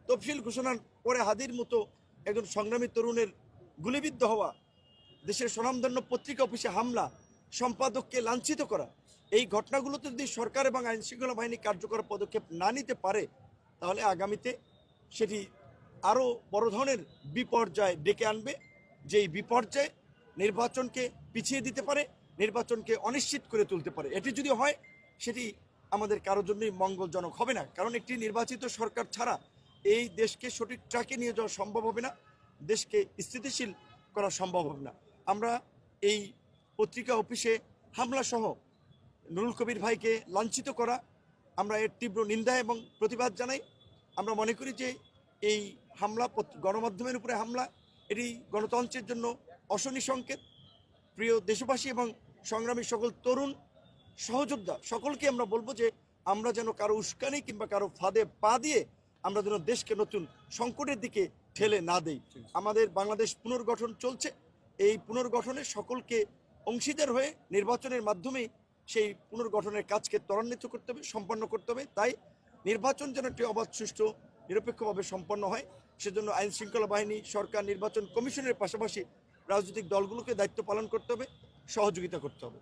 তফসিল ঘোষণার পরে হাদির মতো একজন সংগ্রামী তরুণের গুলিবিদ্ধ হওয়া, দেশের স্বনামধন্য পত্রিকা অফিসে হামলা, সম্পাদককে লাঞ্ছিত করা, এই ঘটনাগুলোতে যদি সরকার এবং আইনশৃঙ্খলা বাহিনী কার্যকর পদক্ষেপ না নিতে পারে তাহলে আগামীতে সেটি আরও বড় ধরনের বিপর্যয় ডেকে আনবে, যেই বিপর্যয় নির্বাচনকে পিছিয়ে দিতে পারে, নির্বাচনকে অনিশ্চিত করে তুলতে পারে। এটি যদি হয় সেটি আমাদের কারোর জন্যই মঙ্গলজনক হবে না, কারণ একটি নির্বাচিত সরকার ছাড়া এই দেশকে সঠিক ট্র্যাকে নিয়ে যাওয়া সম্ভব হবে না, দেশকে স্থিতিশীল করা সম্ভব হবে না। আমরা এই পত্রিকা অফিসে হামলা সহ নুরুল কবির ভাইকে লাঞ্ছিত করা, আমরা এর তীব্র নিন্দা এবং প্রতিবাদ জানাই। আমরা মনে করি যে এই হামলা গণমাধ্যমের উপরে হামলা, এটি গণতন্ত্রের জন্য অশনি সংকেত। প্রিয় দেশবাসী এবং সংগ্রামী সকল তরুণ সহযোদ্ধা সকলকে আমরা বলবো যে আমরা যেন কারো উস্কানি কিংবা কারো ফাঁদে পা দিয়ে আমরা যেন দেশকে নতুন সংকটের দিকে ঠেলে না দেই। আমাদের বাংলাদেশ পুনর্গঠন চলছে, এই পুনর্গঠনে সকলকে অংশীদার হয়ে নির্বাচনের মাধ্যমেই সেই পুনর্গঠনের কাজকে ত্বরান্বিত করতে হবে, সম্পন্ন করতে হবে। তাই নির্বাচন যেন একটি অবাধ, সুষ্ঠু, নিরপেক্ষভাবে সম্পন্ন হয়, সেজন্য আইন শৃঙ্খলা বাহিনী, সরকার, নির্বাচন কমিশনের পাশাপাশি রাজনৈতিক দলগুলোকে দায়িত্ব পালন করতে হবে, সহযোগিতা করতে হবে।